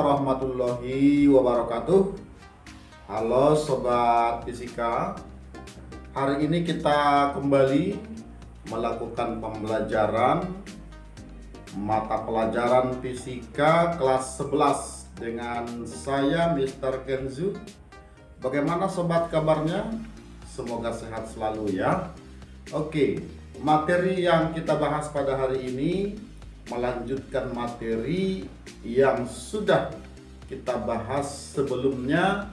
warahmatullahi wabarakatuh. Halo Sobat Fisika. Hari ini kita kembali melakukan pembelajaran mata pelajaran Fisika kelas 11 dengan saya Mr. Kenzu. Bagaimana sobat kabarnya? Semoga sehat selalu ya. Oke, materi yang kita bahas pada hari ini melanjutkan materi yang sudah kita bahas sebelumnya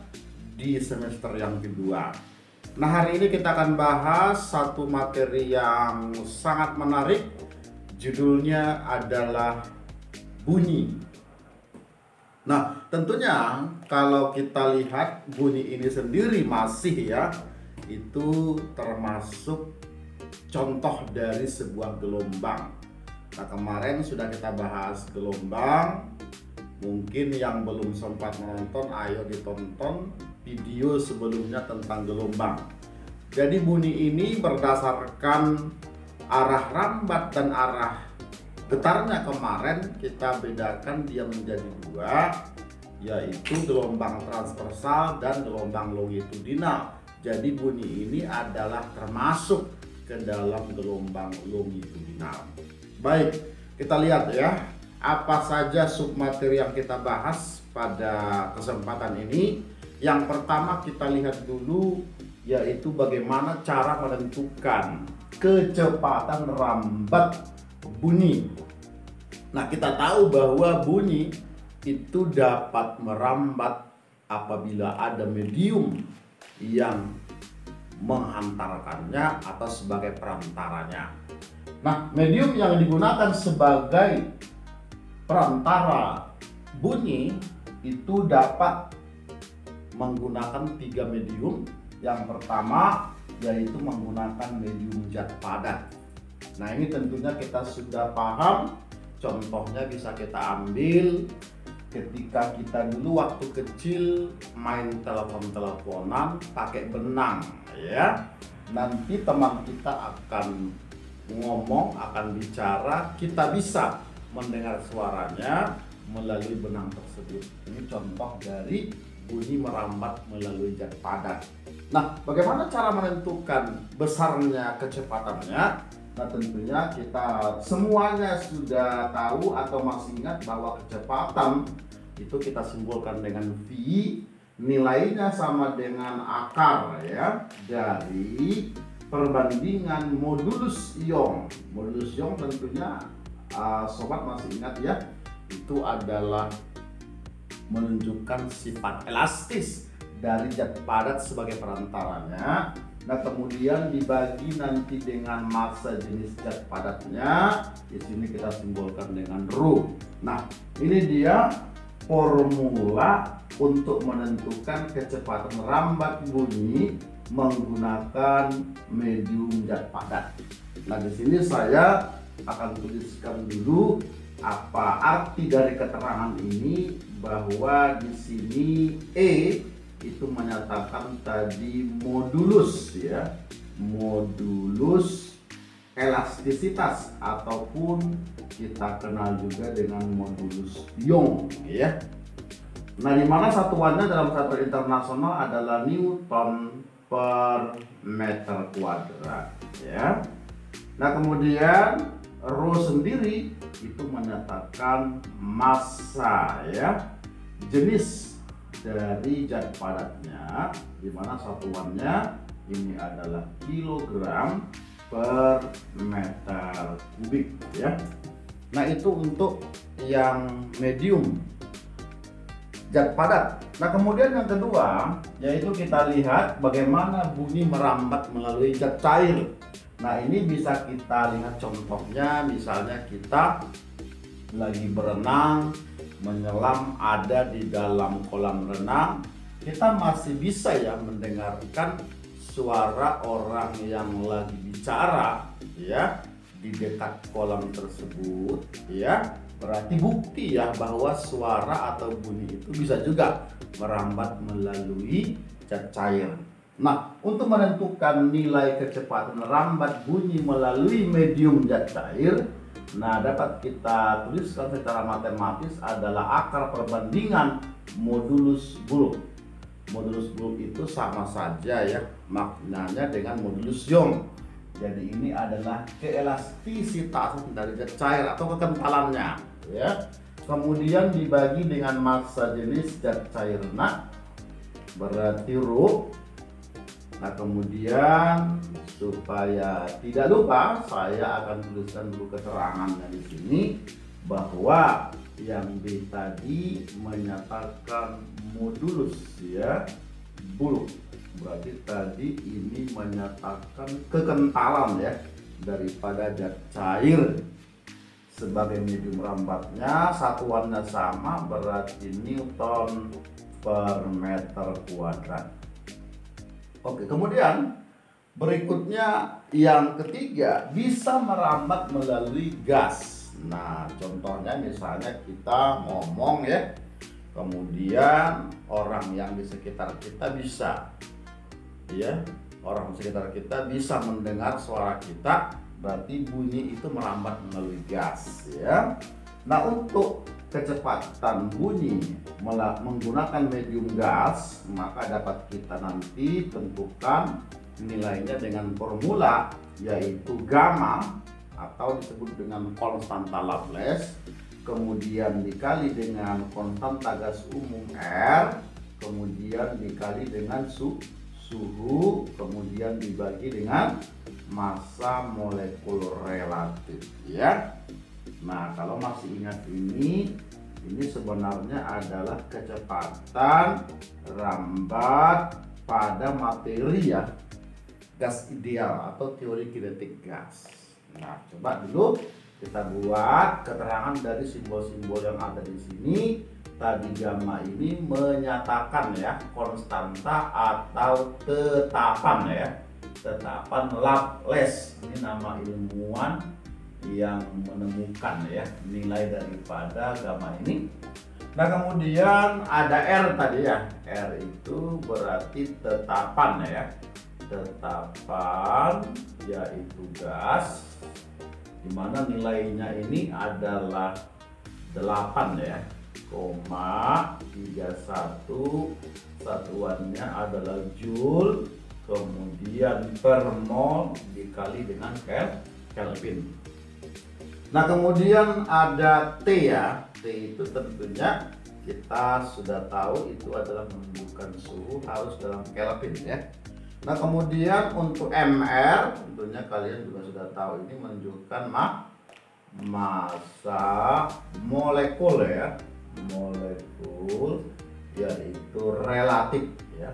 di semester yang kedua. Nah, hari ini kita akan bahas satu materi yang sangat menarik. Judulnya adalah bunyi. Nah, tentunya kalau kita lihat bunyi ini sendiri masih ya, itu termasuk contoh dari sebuah gelombang. Nah, kemarin sudah kita bahas gelombang. Mungkin yang belum sempat menonton, ayo ditonton video sebelumnya tentang gelombang. Jadi bunyi ini berdasarkan arah rambat dan arah getarnya kemarin kita bedakan dia menjadi dua, yaitu gelombang transversal dan gelombang longitudinal. Jadi bunyi ini adalah termasuk ke dalam gelombang longitudinal. Baik, kita lihat ya, apa saja submateri yang kita bahas pada kesempatan ini. Yang pertama kita lihat dulu, yaitu bagaimana cara menentukan kecepatan rambat bunyi. Nah, kita tahu bahwa bunyi itu dapat merambat apabila ada medium yang menghantarkannya atau sebagai perantaranya. Nah, medium yang digunakan sebagai perantara bunyi itu dapat menggunakan tiga medium. Yang pertama yaitu menggunakan medium zat padat. Nah, ini tentunya kita sudah paham. Contohnya bisa kita ambil ketika kita dulu waktu kecil main telepon-teleponan pakai benang ya. Nanti teman kita akan ngomong, akan bicara, kita bisa mendengar suaranya melalui benang tersebut. Ini contoh dari bunyi merambat melalui zat padat. Nah, bagaimana cara menentukan besarnya kecepatannya? Nah, tentunya kita semuanya sudah tahu atau masih ingat bahwa kecepatan itu kita simbolkan dengan V, nilainya sama dengan akar ya dari perbandingan modulus ion. Modulus ion tentunya sobat masih ingat ya, itu adalah menunjukkan sifat elastis dari zat padat sebagai perantaranya. Nah, kemudian dibagi nanti dengan massa jenis zat padatnya. Di sini kita simbolkan dengan ρ. Nah, ini dia formula untuk menentukan kecepatan rambat bunyi menggunakan medium zat padat. Nah, di sini saya akan tuliskan dulu apa arti dari keterangan ini, bahwa di sini E itu menyatakan tadi modulus ya, modulus elastisitas ataupun kita kenal juga dengan modulus Young ya. Nah, di mana satuannya dalam satuan internasional adalah Newton per meter kuadrat ya. Nah, kemudian ρ sendiri itu menyatakan massa ya, jenis dari zat padatnya, di mana satuannya ini adalah kilogram per meter kubik ya. Nah, itu untuk yang medium zat padat. Nah, kemudian yang kedua yaitu kita lihat bagaimana bunyi merambat melalui zat cair. Nah, ini bisa kita lihat contohnya, misalnya kita lagi berenang, menyelam ada di dalam kolam renang, kita masih bisa ya mendengarkan suara orang yang lagi bicara ya di dekat kolam tersebut ya. Berarti bukti ya bahwa suara atau bunyi itu bisa juga merambat melalui zat cair. Nah, untuk menentukan nilai kecepatan rambat bunyi melalui medium zat cair, Nah, dapat kita tuliskan secara matematis adalah akar perbandingan modulus bulk. Modulus bulk itu sama saja ya maknanya dengan modulus Young. Jadi ini adalah keelastisitas dari zat cair atau kekentalannya ya. Kemudian dibagi dengan massa jenis zat cairnya, berarti rho. Nah, kemudian supaya tidak lupa, saya akan tuliskan dulu keterangannya di sini bahwa yang B tadi menyatakan modulus ya bulk. Berarti tadi ini menyatakan kekentalan ya daripada zat cair. Sebagai medium rambatnya satuannya sama, berarti Newton per meter kuadrat. Oke, kemudian berikutnya yang ketiga, bisa merambat melalui gas. Nah, contohnya misalnya kita ngomong ya, kemudian orang yang di sekitar kita bisa ya, orang di sekitar kita bisa mendengar suara kita, berarti bunyi itu merambat melalui gas ya. Nah, untuk kecepatan bunyi menggunakan medium gas, maka dapat kita nanti tentukan nilainya dengan formula yaitu gamma atau disebut dengan konstanta Laplace, kemudian dikali dengan konstanta gas umum R, kemudian dikali dengan suhu, kemudian dibagi dengan massa molekul relatif ya. Nah, kalau masih ingat ini sebenarnya adalah kecepatan rambat pada materi ya, gas ideal atau teori kinetik gas. Nah, coba dulu kita buat keterangan dari simbol-simbol yang ada di sini. Tadi gamma ini menyatakan ya konstanta atau tetapan ya, tetapan Laplace. Ini nama ilmuwan yang menemukan ya nilai daripada gamma ini. Nah, kemudian ada R tadi ya, R itu berarti tetapan ya, tetapan yaitu gas, dimana nilainya ini adalah 8 ya, 0,31, satuannya adalah joule, kemudian per mol dikali dengan Kelvin. Nah, kemudian ada T ya, T itu tentunya kita sudah tahu itu adalah menunjukkan suhu harus dalam Kelvin ya. Nah, kemudian untuk MR tentunya kalian juga sudah tahu ini menunjukkan massa molekul ya, molekul yaitu relatif ya,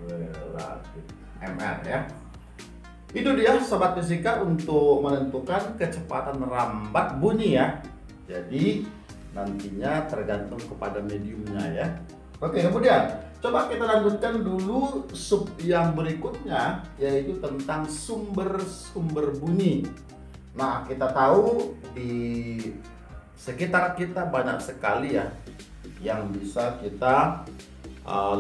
relatif MR ya. Itu dia sobat fisika untuk menentukan kecepatan merambat bunyi ya. Jadi nantinya tergantung kepada mediumnya ya. Oke, kemudian coba kita lanjutkan dulu sub yang berikutnya, yaitu tentang sumber-sumber bunyi. Nah, kita tahu di sekitar kita banyak sekali ya yang bisa kita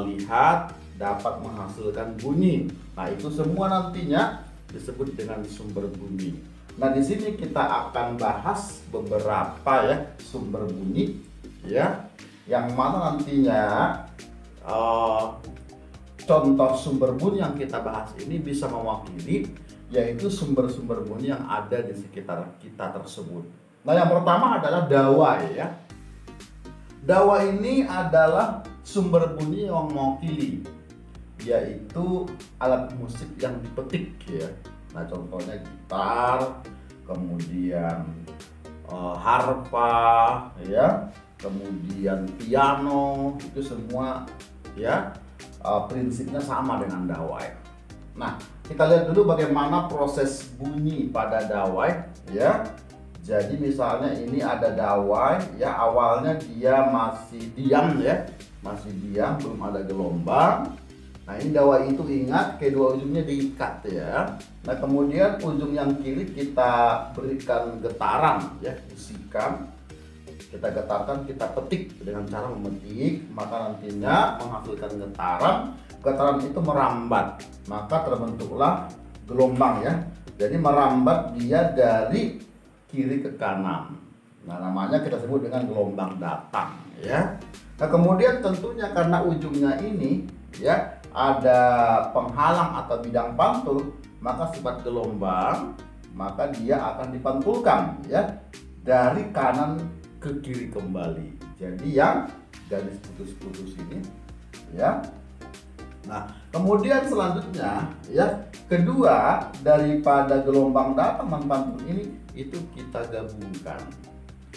lihat dapat menghasilkan bunyi. Nah, itu semua nantinya disebut dengan sumber bunyi. Nah, di sini kita akan bahas beberapa ya sumber bunyi ya, yang mana nantinya contoh sumber bunyi yang kita bahas ini bisa mewakili yaitu sumber-sumber bunyi yang ada di sekitar kita tersebut. Nah, yang pertama adalah dawai ya. Dawai ini adalah sumber bunyi yang mewakili, yaitu alat musik yang dipetik ya. Nah, contohnya gitar, kemudian harpa ya, kemudian piano, itu semua ya prinsipnya sama dengan dawai. Nah, kita lihat dulu bagaimana proses bunyi pada dawai ya. Jadi misalnya ini ada dawai ya, awalnya dia masih diam ya, masih diam, belum ada gelombang. Nah, ini dawai itu ingat kedua ujungnya diikat ya. Nah, kemudian ujung yang kiri kita berikan getaran ya, bisikan. Kita getarkan, kita petik dengan cara memetik, maka nantinya menghasilkan getaran. Getaran itu merambat, maka terbentuklah gelombang ya. Jadi merambat dia dari kiri ke kanan. Nah, namanya kita sebut dengan gelombang datang ya. Nah, kemudian tentunya karena ujungnya ini ya ada penghalang atau bidang pantul, maka sifat gelombang maka dia akan dipantulkan ya dari kanan ke kiri kembali. Jadi yang garis putus-putus ini ya. Nah, kemudian selanjutnya ya, kedua daripada gelombang datang dan pantul ini itu kita gabungkan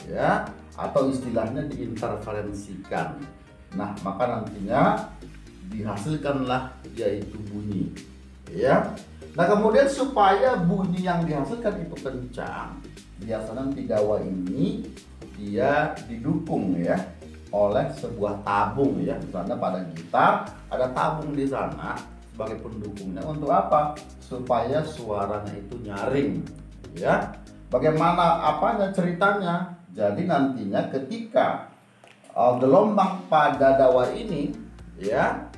ya, atau istilahnya diinterferensikan. Nah, maka nantinya dihasilkanlah yaitu bunyi ya. Nah, kemudian supaya bunyi yang dihasilkan itu kencang, biasanya nanti dawa ini dia didukung ya oleh sebuah tabung ya. Misalnya pada gitar ada tabung di sana sebagai pendukungnya. Untuk apa? Supaya suaranya itu nyaring ya. Bagaimana apanya ceritanya? Jadi nantinya ketika gelombang pada dawa ini ya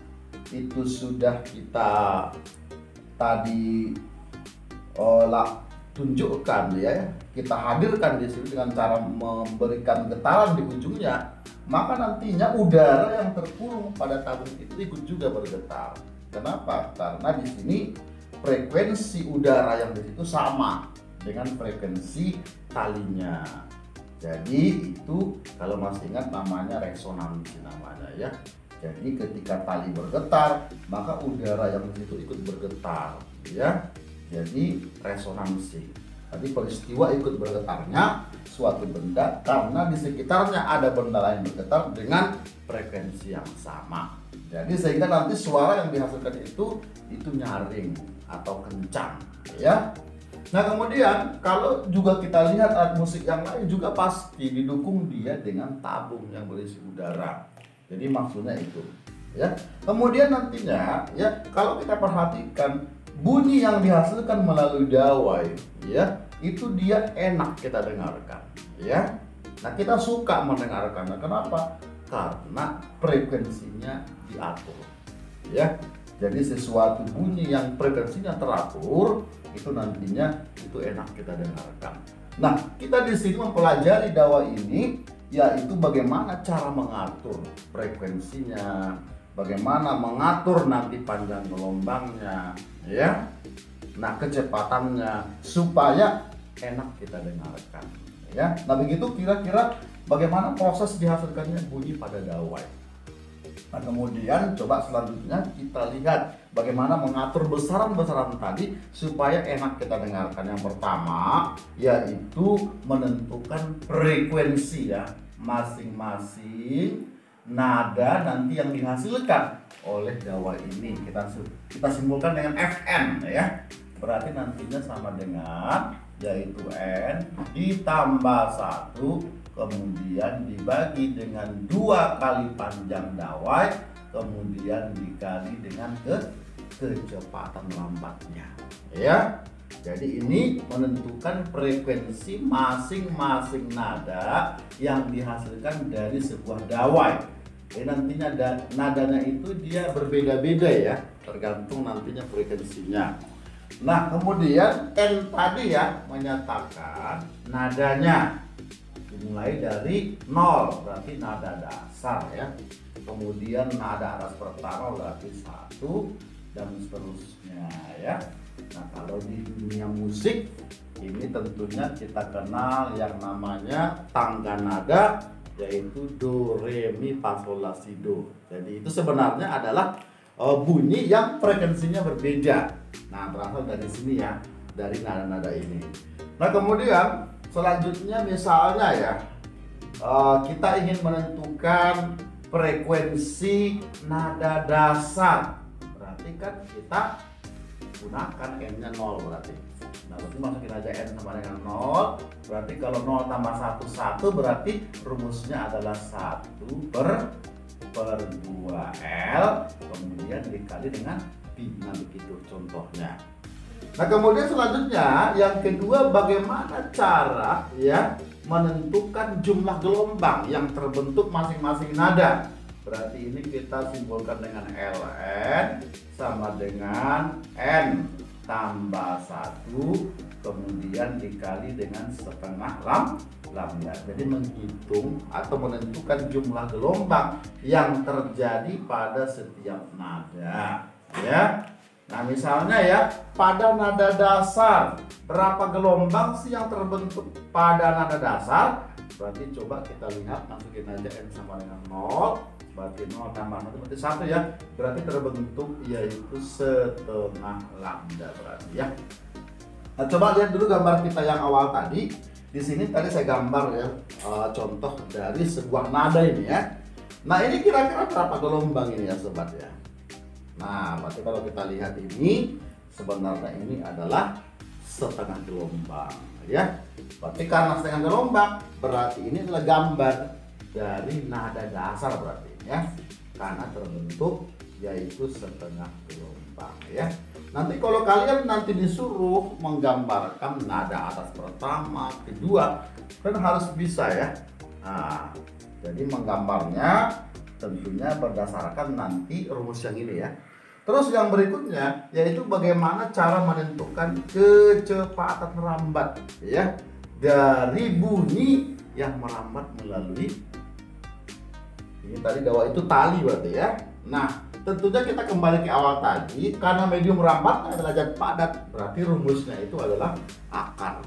itu sudah kita tadi tunjukkan ya, kita hadirkan di sini dengan cara memberikan getaran di ujungnya, maka nantinya udara yang terkurung pada tabung itu ikut juga bergetar. Kenapa? Karena di sini frekuensi udara yang di situ sama dengan frekuensi talinya. Jadi itu kalau masih ingat namanya resonansi namanya ya. Jadi ketika tali bergetar, maka udara yang di situ ikut bergetar ya. Jadi resonansi. Tadi peristiwa ikut bergetarnya suatu benda karena di sekitarnya ada benda lain bergetar dengan frekuensi yang sama. Jadi sehingga nanti suara yang dihasilkan itu nyaring atau kencang ya. Nah, kemudian kalau juga kita lihat alat musik yang lain juga pasti didukung dia dengan tabung yang berisi udara. Jadi maksudnya itu ya. Kemudian nantinya ya kalau kita perhatikan bunyi yang dihasilkan melalui dawai ya itu dia enak kita dengarkan ya. Nah, kita suka mendengarkannya. Kenapa? Karena frekuensinya diatur ya. Jadi sesuatu bunyi yang frekuensinya teratur itu nantinya itu enak kita dengarkan. Nah, kita di sini mempelajari dawa ini yaitu bagaimana cara mengatur frekuensinya, bagaimana mengatur nanti panjang gelombangnya ya. Nah, kecepatannya supaya enak kita dengarkan ya. Nah, begitu kira-kira bagaimana proses dihasilkannya bunyi pada dawai. Nah, kemudian coba selanjutnya kita lihat bagaimana mengatur besaran-besaran tadi supaya enak kita dengarkan. Yang pertama yaitu menentukan frekuensi ya, masing-masing nada nanti yang dihasilkan oleh dawa ini kita simpulkan dengan Fn ya. Berarti nantinya sama dengan yaitu N ditambah 1 kemudian dibagi dengan 2 kali panjang dawai kemudian dikali dengan kecepatan lambatnya ya. Jadi ini menentukan frekuensi masing-masing nada yang dihasilkan dari sebuah dawai. Jadi nantinya nadanya itu dia berbeda-beda ya, tergantung nantinya frekuensinya. Nah, kemudian N tadi ya menyatakan nadanya dimulai dari 0 berarti nada dasar ya. Kemudian nada aras pertama berarti 1 dan seterusnya ya. Nah, kalau di dunia musik ini tentunya kita kenal yang namanya tangga nada yaitu do, re, mi, fa, sol, la, si, do. Jadi itu sebenarnya adalah bunyi yang frekuensinya berbeda. Nah, berasal dari sini ya, dari nada-nada ini. Nah, kemudian selanjutnya misalnya ya kita ingin menentukan frekuensi nada dasar. Berarti kan kita gunakan N-nya 0 berarti. Nah, berarti masukin aja N sama dengan 0. Berarti kalau 0 tambah 1 1 berarti rumusnya adalah 1 per 2L kemudian dikali dengan pi. Nah, begitu contohnya. Nah, kemudian selanjutnya yang kedua bagaimana cara ya menentukan jumlah gelombang yang terbentuk masing-masing nada. Berarti ini kita simpulkan dengan Ln sama dengan N tambah 1 kemudian dikali dengan setengah lambda. Jadi menghitung atau menentukan jumlah gelombang yang terjadi pada setiap nada, ya. Nah, misalnya ya, pada nada dasar berapa gelombang sih yang terbentuk pada nada dasar? Berarti coba kita lihat, masukin aja n sama dengan 0. Berarti 0 tambah 1 berarti 1 ya. Berarti terbentuk yaitu setengah lambda berarti ya. Nah, coba lihat dulu gambar kita yang awal tadi. Di sini tadi saya gambar ya, contoh dari sebuah nada ini ya. Nah, ini kira-kira berapa gelombang ini ya sobat ya? Nah, berarti kalau kita lihat ini sebenarnya ini adalah setengah gelombang ya. Berarti karena setengah gelombang berarti ini adalah gambar dari nada dasar berarti ya. Karena terbentuk yaitu setengah gelombang ya. Nanti kalau kalian nanti disuruh menggambarkan nada atas pertama, kedua, kan harus bisa ya. Nah, jadi menggambarnya tentunya berdasarkan nanti rumus yang ini ya. Terus yang berikutnya yaitu bagaimana cara menentukan kecepatan merambat ya dari bunyi yang merambat melalui ini tadi dawa itu tali berarti ya. Nah, tentunya kita kembali ke awal tadi, karena medium merambatnya adalah zat padat, berarti rumusnya itu adalah akar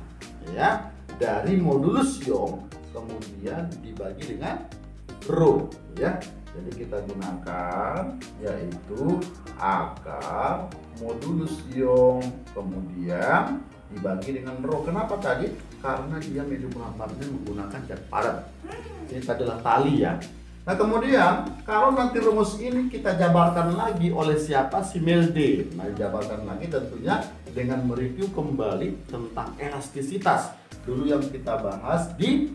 ya dari modulus ion kemudian dibagi dengan rho ya. Jadi kita gunakan yaitu akar modulus ion kemudian dibagi dengan rho. Kenapa tadi? Karena dia medium merambatnya menggunakan zat padat. Ini adalah tali ya. Nah, kemudian kalau nanti rumus ini kita jabarkan lagi oleh siapa? Si Melde. Nah, jabarkan lagi tentunya dengan mereview kembali tentang elastisitas dulu yang kita bahas di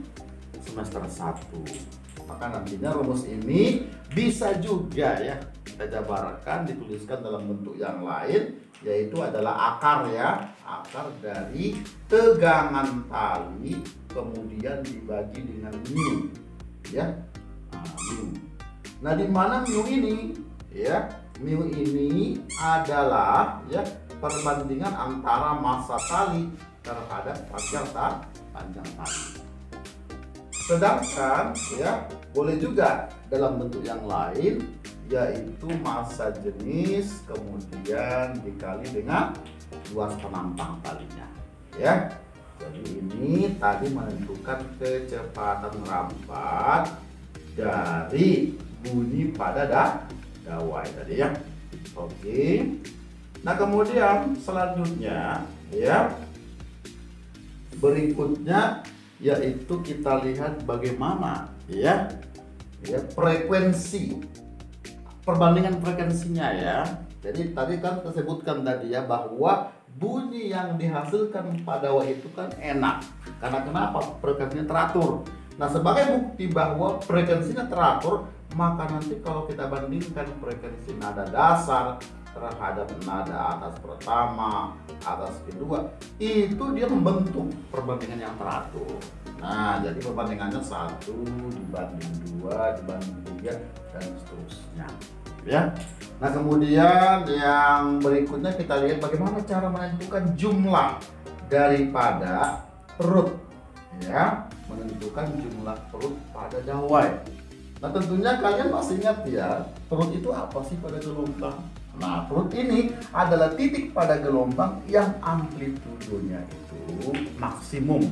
semester 1. Maka nantinya rumus ini bisa juga ya kita jabarkan, dituliskan dalam bentuk yang lain, yaitu adalah akar ya, akar dari tegangan tali kemudian dibagi dengan mu ya. Mu. Nah, di mana mu ini ya? Mu ini adalah ya perbandingan antara massa tali terhadap panjang tali. Sedangkan ya boleh juga dalam bentuk yang lain yaitu massa jenis kemudian dikali dengan luas penantang talinya ya. Jadi ini tadi menentukan kecepatan merambat dari bunyi pada dawai tadi ya. Oke. Nah, kemudian selanjutnya ya berikutnya yaitu kita lihat bagaimana ya frekuensi, perbandingan frekuensinya ya. Jadi tadi kan kita sebutkan tadi ya bahwa bunyi yang dihasilkan pada dawai itu kan enak karena kenapa? Frekuensinya teratur. Nah, sebagai bukti bahwa frekuensinya teratur, maka nanti kalau kita bandingkan frekuensi nada dasar terhadap nada atas pertama, atas kedua, itu dia membentuk perbandingan yang teratur. Nah, jadi perbandingannya 1 dibanding 2 dibanding 3 dan seterusnya ya. Nah, kemudian yang berikutnya kita lihat bagaimana cara menentukan jumlah daripada perut ya, menentukan jumlah perut pada dawai. Nah, tentunya kalian masih ingat ya, perut itu apa sih pada gelombang? Nah, perut ini adalah titik pada gelombang yang amplitudonya itu maksimum.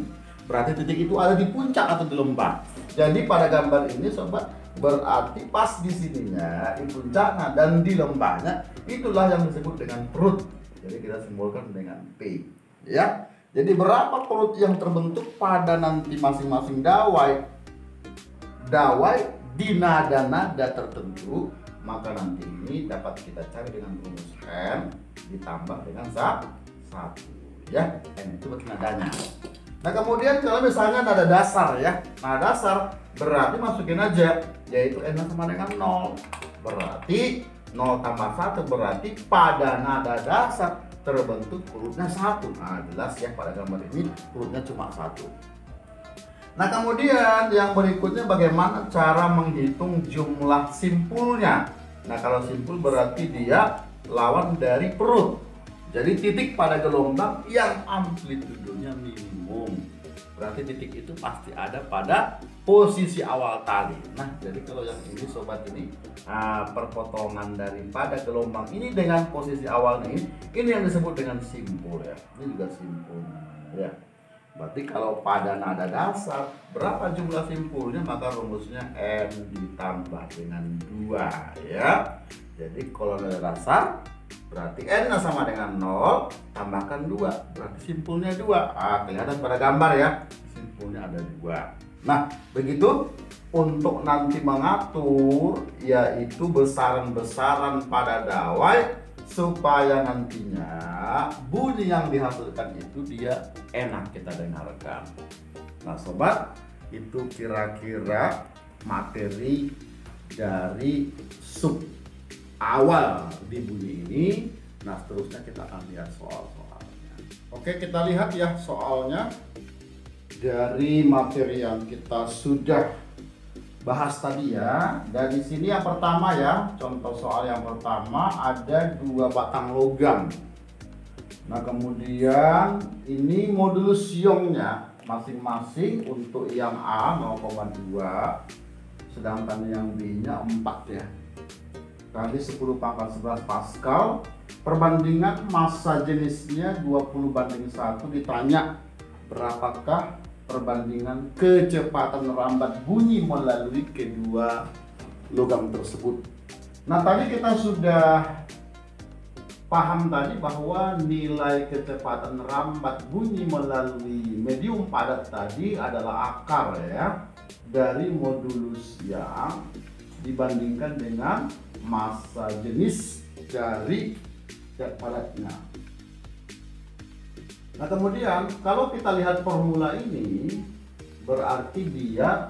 Berarti titik itu ada di puncak atau di lembah. Jadi pada gambar ini sobat, berarti pas di sininya, di puncaknya dan di lembahnya, itulah yang disebut dengan perut. Jadi kita simbolkan dengan P ya. Jadi berapa perut yang terbentuk pada nanti masing-masing dawai di nada-nada tertentu, maka nanti ini dapat kita cari dengan rumus n ditambah dengan 1 ya. N itu buat nadanya. Nah, kemudian kalau misalnya nada dasar ya, nada dasar berarti masukin aja yaitu n sama dengan 0. Berarti 0 tambah 1 berarti pada nada dasar terbentuk perutnya 1. Nah, jelas ya pada gambar ini perutnya cuma 1. Nah, kemudian yang berikutnya bagaimana cara menghitung jumlah simpulnya. Nah, kalau simpul berarti dia lawan dari perut. Jadi titik pada gelombang yang amplitudenya minimum. Berarti titik itu pasti ada pada posisi awal tali. Nah, jadi kalau yang ini sobat ini, perpotongan daripada gelombang ini dengan posisi awalnya ini yang disebut dengan simpul ya. Ini juga simpul ya. Berarti kalau pada nada dasar berapa jumlah simpulnya, maka rumusnya n ditambah dengan 2 ya. Jadi kalau nada dasar berarti n sama dengan 0 tambahkan 2, berarti simpulnya 2. Kelihatan pada gambar ya, simpulnya ada 2. Nah, begitu untuk nanti mengatur yaitu besaran-besaran pada dawai supaya nantinya bunyi yang dihasilkan itu dia enak kita dengarkan. Nah sobat, itu kira-kira materi dari sub awal di bunyi ini. Nah seterusnya kita akan lihat soal-soalnya. Oke, kita lihat ya soalnya dari materi yang kita sudah bahas tadi ya. Dari sini yang pertama ya, contoh soal yang pertama ada 2 batang logam. Nah kemudian ini modulus Youngnya masing-masing untuk yang A 0,2, sedangkan yang B nya 4 ya, kali 10 pangkat 11 Pascal. Perbandingan massa jenisnya 20:1. Ditanya berapakah perbandingan kecepatan rambat bunyi melalui kedua logam tersebut. Nah tadi kita sudah paham tadi bahwa nilai kecepatan rambat bunyi melalui medium padat tadi adalah akar ya dari modulus yang dibandingkan dengan massa jenis dari zat padatnya. Nah kemudian kalau kita lihat formula ini, berarti dia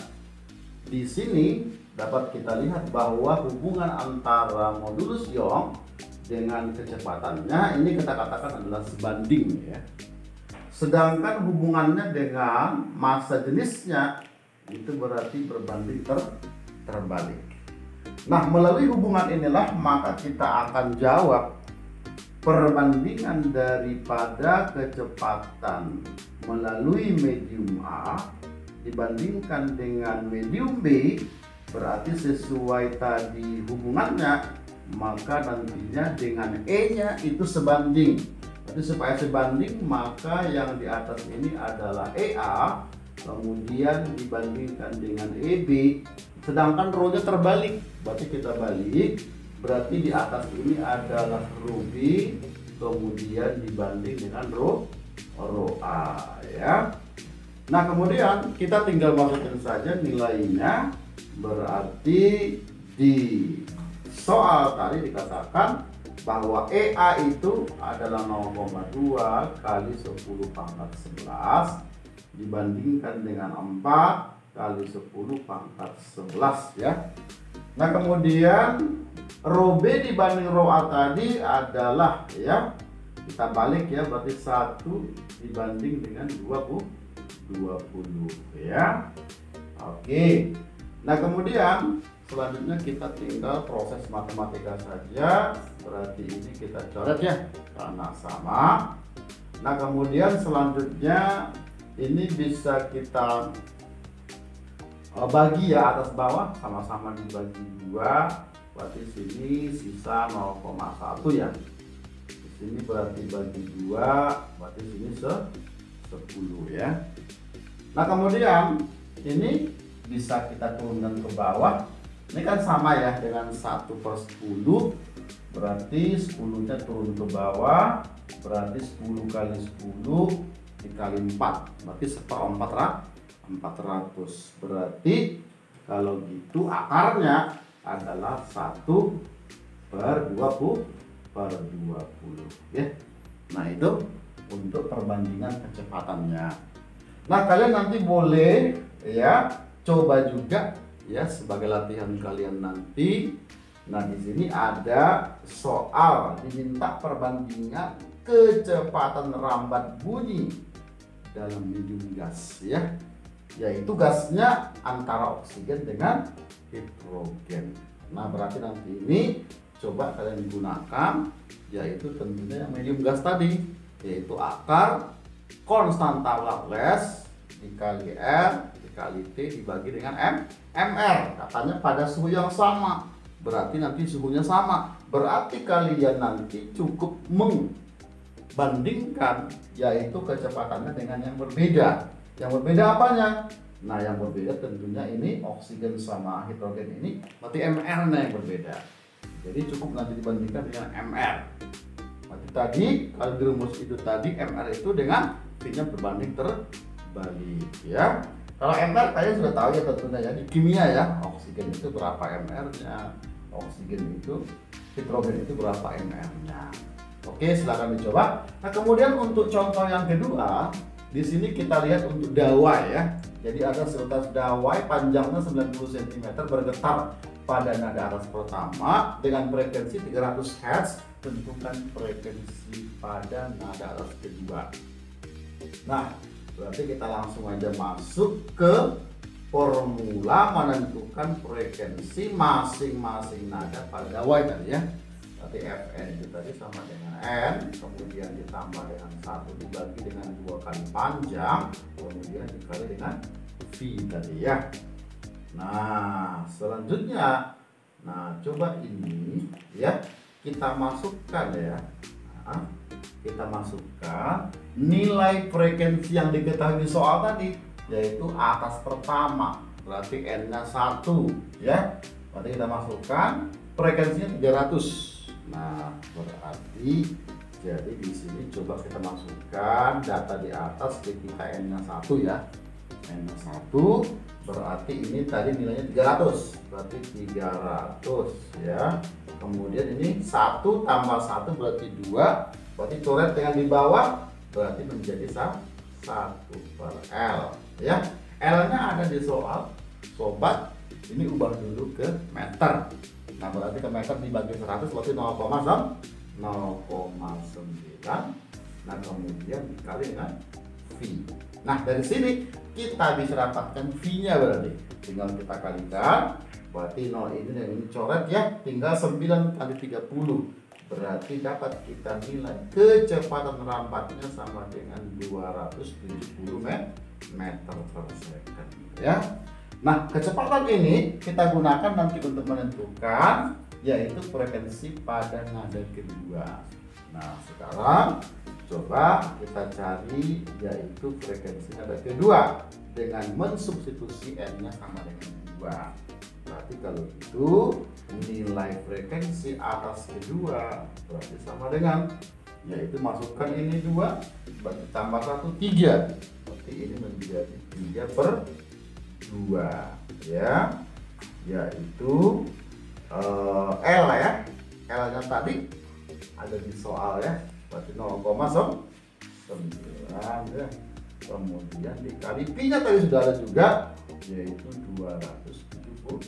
di sini dapat kita lihat bahwa hubungan antara modulus Young dengan kecepatannya ini kita katakan adalah sebanding ya. Sedangkan hubungannya dengan massa jenisnya itu berarti berbanding terbalik. Nah melalui hubungan inilah maka kita akan jawab perbandingan daripada kecepatan melalui medium A dibandingkan dengan medium B, berarti sesuai tadi hubungannya maka nantinya dengan E-nya itu sebanding. Jadi supaya sebanding maka yang di atas ini adalah EA kemudian dibandingkan dengan EB, sedangkan rho-nya terbalik, berarti kita balik. Berarti di atas ini adalah rho B kemudian dibanding dengan rho A ya. Nah kemudian kita tinggal masukkan saja nilainya. Berarti di soal tadi dikatakan bahwa EA itu adalah 0,2 kali 10 pangkat 11 dibandingkan dengan 4 kali 10 pangkat 11 ya. Nah kemudian rho B dibanding rho A tadi adalah ya, kita balik ya, berarti 1 dibanding dengan 20 ya. Oke. Nah kemudian selanjutnya kita tinggal proses matematika saja. Berarti ini kita coret ya karena sama. Nah kemudian selanjutnya ini bisa kita bagi ya, atas bawah sama-sama dibagi 2. Berarti sini sisa 0,1 ya. Di sini berarti bagi 2, berarti sini 10 ya. Nah kemudian ini bisa kita turunkan ke bawah. Ini kan sama ya dengan 1/10, berarti 10-nya turun ke bawah, berarti 10 kali 10 dikali 4, berarti 1/400. Berarti kalau gitu akarnya adalah 1/20 ya. Nah itu untuk perbandingan kecepatannya. Nah kalian nanti boleh ya coba juga ya sebagai latihan kalian nanti. Nah di sini ada soal diminta perbandingan kecepatan rambat bunyi dalam medium gas ya, yaitu gasnya antara oksigen dengan hidrogen. Nah berarti nanti ini coba kalian gunakan, yaitu tentunya yang medium gas tadi, yaitu akar konstanta Laplace dikali R dikali T dibagi dengan MR. Katanya pada suhu yang sama, berarti nanti suhunya sama, berarti kalian nanti cukup membandingkan yaitu kecepatannya dengan yang berbeda. Yang berbeda apanya? Nah, yang berbeda tentunya ini oksigen sama hidrogen ini, berarti MR-nya yang berbeda. Jadi cukup nanti dibandingkan dengan MR. Berarti tadi kalau di rumus itu tadi MR itu dengan V-nya berbanding terbalik ya. Kalau MR kalian sudah tahu ya tentunya ya, di kimia ya, oksigen itu berapa MR-nya, oksigen itu, hidrogen itu berapa MR-nya. Oke, silakan dicoba. Nah, kemudian untuk contoh yang kedua, di sini kita lihat untuk dawai ya. Jadi ada seutas dawai panjangnya 90 cm bergetar pada nada atas pertama dengan frekuensi 300 Hz. Tentukan frekuensi pada nada atas kedua. Nah, berarti kita langsung aja masuk ke formula menentukan frekuensi masing-masing nada pada dawai tadi ya. Berarti Fn itu tadi sama dengan N, kemudian ditambah dengan 1 dibagi dengan 2 kali panjang, kemudian dikali dengan V tadi ya. Nah, selanjutnya, nah coba ini ya kita masukkan ya. Nah, kita masukkan nilai frekuensi yang diketahui di soal tadi, yaitu atas pertama, berarti N-nya 1 ya. Berarti kita masukkan frekuensinya 300. Nah, berarti jadi di sini coba kita masukkan data di atas ketika N-nya 1 ya. N-nya 1 berarti ini tadi nilainya 300, berarti 300 ya. Kemudian ini 1 tambah 1 berarti 2, berarti coret dengan di bawah berarti menjadi 1 per L ya. L-nya ada di soal sobat, ini ubah dulu ke meter. Nah, berarti ke meter dibagi 100 berarti 0,9. Nah, kemudian dikali dengan V. Nah, dari sini kita bisa dapatkan V-nya, berarti tinggal kita kalikan. Berarti 0 ini dan ini coret ya, tinggal 9 kali 30. Berarti dapat kita nilai kecepatan rampatnya sama dengan 270 meter per second ya. Nah, kecepatan ini kita gunakan nanti untuk menentukan yaitu frekuensi pada nada kedua. Nah, sekarang coba kita cari yaitu frekuensi nada kedua dengan mensubstitusi N-nya sama dengan 2. Berarti kalau itu nilai frekuensi atas kedua berarti sama dengan, yaitu masukkan ini 2 berarti tambah 1 3. Berarti ini menjadi 3 per 2 ya, yaitu L ya. L nya tadi ada di soal ya, berarti 0,9 ya. Kemudian dikali Pi nya tadi sudah ada juga, yaitu 270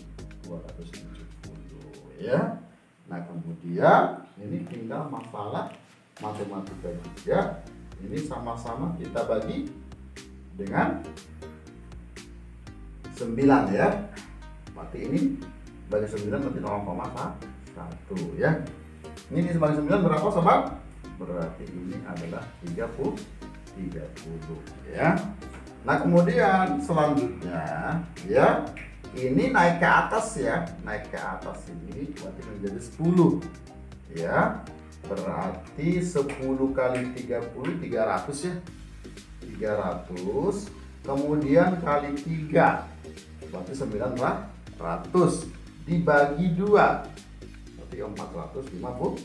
ya. Nah, kemudian ini tinggal masalah matematika juga. Ini sama-sama kita bagi dengan 9 ya. Berarti ini bagi 9 berarti 0,1 ya. Ini dibagi 9 berapa sobat? Berarti ini adalah 30 ya. Nah, kemudian selanjutnya ya, ini naik ke atas ya. Naik ke atas ini berarti menjadi 10 ya. Berarti 10 kali 30 300 ya. 300 kemudian kali 3 berarti 900 dibagi 2 berarti 450.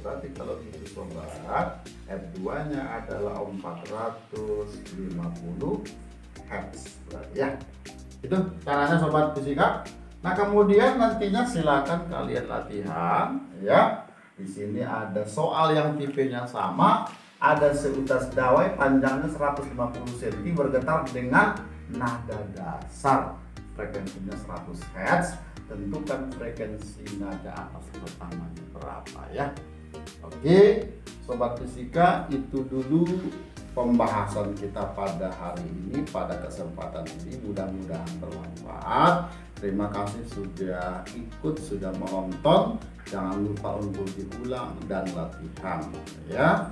Berarti kalau itu sobat, F2 nya adalah 450 Hz berarti ya. Itu caranya sobat fisika. Nah, kemudian nantinya silakan kalian latihan ya. Di sini ada soal yang tipenya sama, ada seutas dawai panjangnya 150 cm bergetar dengan nada dasar, frekuensinya 100 Hz. Tentukan frekuensi nada atas pertamanya berapa ya. Oke, sobat fisika, itu dulu pembahasan kita pada hari ini, pada kesempatan ini. Mudah-mudahan bermanfaat. Terima kasih sudah ikut, sudah menonton. Jangan lupa untuk diulang dan latihan ya.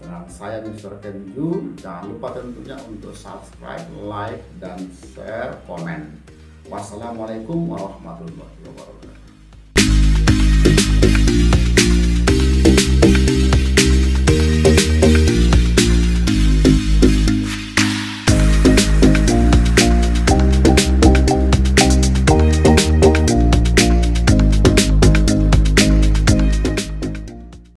Dan saya Mr. Kenju. Jangan lupa tentunya untuk subscribe, like, dan share, komen. Wassalamualaikum warahmatullahi wabarakatuh.